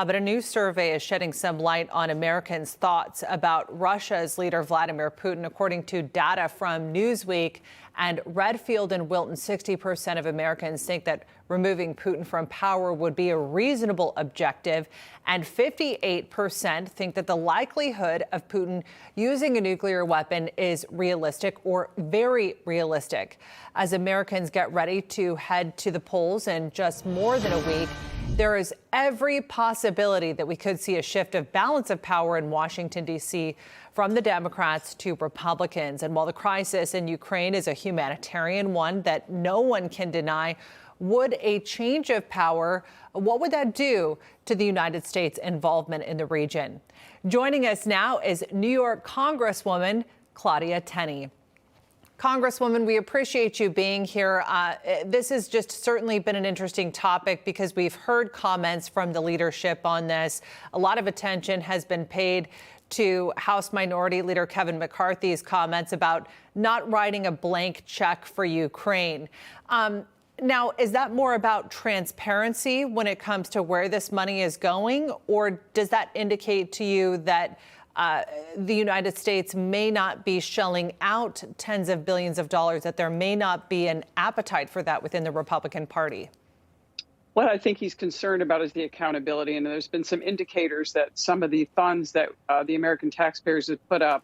But a new survey is shedding some light on Americans' thoughts about Russia's leader, Vladimir Putin. According to data from Newsweek and Redfield and Wilton, 60% of Americans think that removing Putin from power would be a reasonable objective, and 58% think that the likelihood of Putin using a nuclear weapon is realistic or very realistic. As Americans get ready to head to the polls in just more than a week, there is every possibility that we could see a shift of balance of power in Washington, D.C. from the Democrats to Republicans. And while the crisis in Ukraine is a humanitarian one that no one can deny, would a change of power, what would that do to the United States' involvement in the region? Joining us now is New York Congresswoman Claudia Tenney. Congresswoman, we appreciate you being here. This has just certainly been an interesting topic because we've heard comments from the leadership on this. A lot of attention has been paid to House Minority Leader Kevin McCarthy's comments about not writing a blank check for Ukraine. Now, is that more about transparency when it comes to where this money is going, or does that indicate to you that the United States may not be shelling out tens of billions of dollars, that there may not be an appetite for that within the Republican Party? What I think he's concerned about is the accountability. And there's been some indicators that some of the funds that the American taxpayers have put up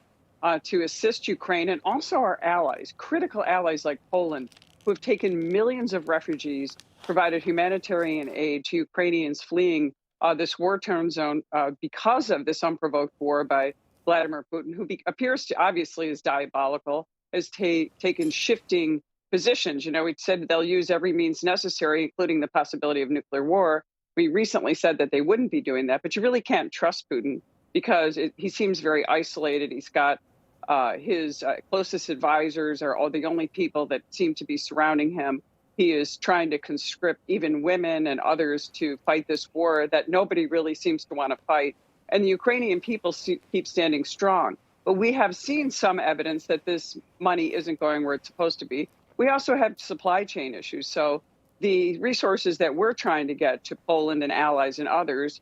to assist Ukraine and also our allies, critical allies like Poland, who have taken millions of refugees, provided humanitarian aid to Ukrainians fleeing this war-torn zone because of this unprovoked war by Vladimir Putin, who appears to obviously is diabolical, has taken shifting positions. You know, he said they'll use every means necessary, including the possibility of nuclear war. We recently said that they wouldn't be doing that, but you really can't trust Putin because he seems very isolated. He's got his closest advisors are all the only people that seem to be surrounding him. He is trying to conscript even women and others to fight this war that nobody really seems to want to fight. And the Ukrainian people keep standing strong. But we have seen some evidence that this money isn't going where it's supposed to be. We also have supply chain issues. So the resources that we're trying to get to Poland and allies and others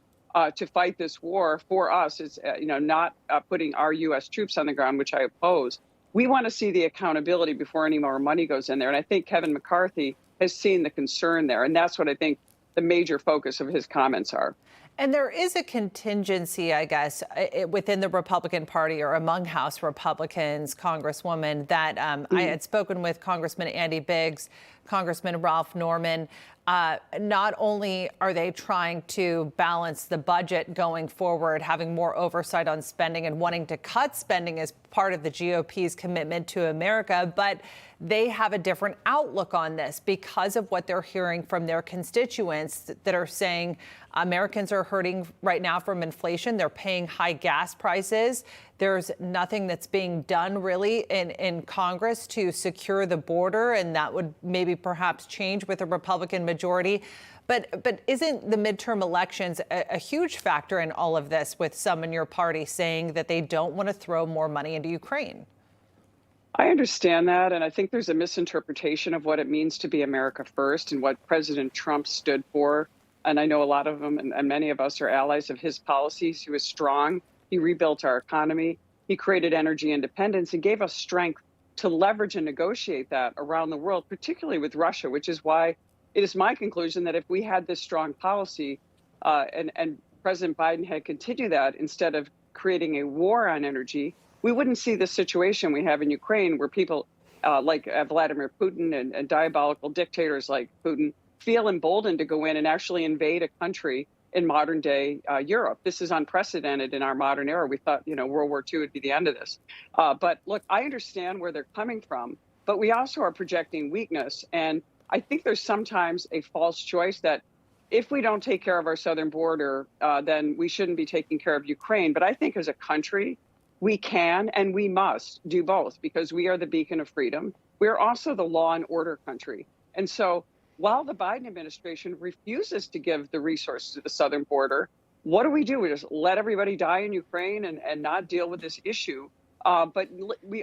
to fight this war for us is, not putting our U.S. troops on the ground, which I oppose. We want to see the accountability before any more money goes in there. And I think Kevin McCarthy has seen the concern there. And that's what I think the major focus of his comments are. And there is a contingency, I guess, within the Republican Party or among House Republicans, Congresswoman, that I had spoken with Congressman Andy Biggs, Congressman Ralph Norman. Not only are they trying to balance the budget going forward, having more oversight on spending and wanting to cut spending as part of the GOP's commitment to America, but they have a different outlook on this because of what they're hearing from their constituents that are saying Americans are hurting right now from inflation. They're paying high gas prices. There's nothing that's being done really in Congress to secure the border, and that would maybe perhaps change with a Republican majority. But isn't the midterm elections a huge factor in all of this, with some in your party saying that they don't want to throw more money into Ukraine? I understand that, and I think there's a misinterpretation of what it means to be America first and what President Trump stood for. And I know a lot of them and many of us are allies of his policies. He was strong. He rebuilt our economy. He created energy independence and gave us strength to leverage and negotiate that around the world, particularly with Russia, which is why it is my conclusion that if we had this strong policy and President Biden had continued that instead of creating a war on energy, we wouldn't see the situation we have in Ukraine where people like Vladimir Putin and diabolical dictators like Putin feel emboldened to go in and actually invade a country in modern day Europe. This is unprecedented in our modern era. We thought, World War II would be the end of this. But look, I understand where they're coming from, but we also are projecting weakness. And I think there's sometimes a false choice that if we don't take care of our southern border, then we shouldn't be taking care of Ukraine. But I think as a country, we can and we must do both because we are the beacon of freedom. We are also the law and order country. And so while the Biden administration refuses to give the resources to the southern border, what do? We just let everybody die in Ukraine and not deal with this issue. But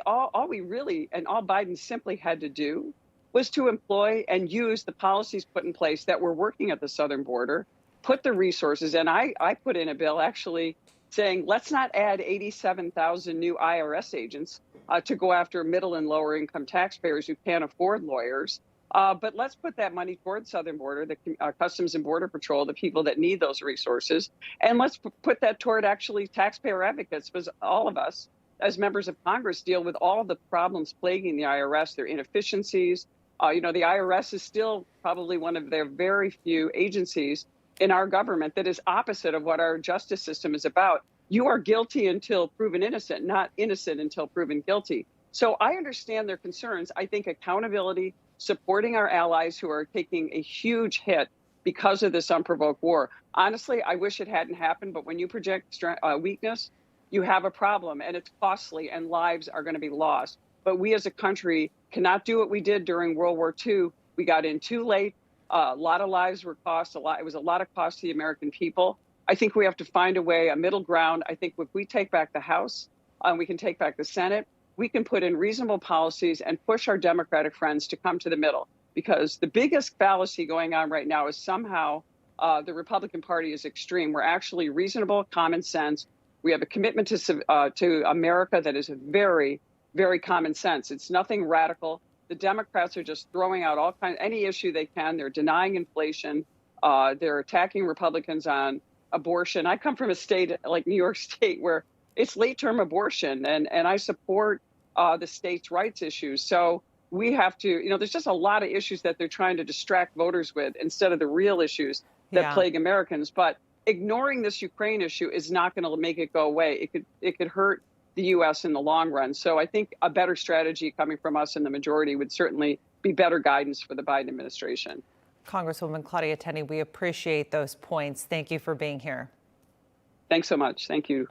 all Biden simply had to do was to employ and use the policies put in place that were working at the southern border, put the resources, and I put in a bill actually saying, let's not add 87,000 new IRS agents to go after middle and lower income taxpayers who can't afford lawyers. But let's put that money toward the southern border, the Customs and Border Patrol, the people that need those resources. And let's put that toward actually taxpayer advocates, because all of us as members of Congress deal with all of the problems plaguing the IRS, their inefficiencies. The IRS is still probably one of their very few agencies in our government that is opposite of what our justice system is about. You are guilty until proven innocent, not innocent until proven guilty. So I understand their concerns. I think accountability, supporting our allies who are taking a huge hit because of this unprovoked war. Honestly, I wish it hadn't happened, but when you project weakness, you have a problem, and it's costly, and lives are going to be lost. But we as a country cannot do what we did during World War II. We got in too late. A lot of lives were cost. It was a lot of cost to the American people. I think we have to find a way, a middle ground. I think if we take back the House, we can take back the Senate, we can put in reasonable policies and push our Democratic friends to come to the middle. Because the biggest fallacy going on right now is somehow the Republican Party is extreme. We're actually reasonable, common sense. We have a commitment to America that is very, very common sense. It's nothing radical. The Democrats are just throwing out any issue they can. They're denying inflation. They're attacking Republicans on abortion. I come from a state like New York State where it's late-term abortion, and I support the states' rights issues. So we have to, there's just a lot of issues that they're trying to distract voters with instead of the real issues that plague Americans. But ignoring this Ukraine issue is not going to make it go away. It could hurt the U.S. in the long run. So I think a better strategy coming from us in the majority would certainly be better guidance for the Biden administration. Congresswoman Claudia Tenney, we appreciate those points. Thank you for being here. Thanks so much. Thank you.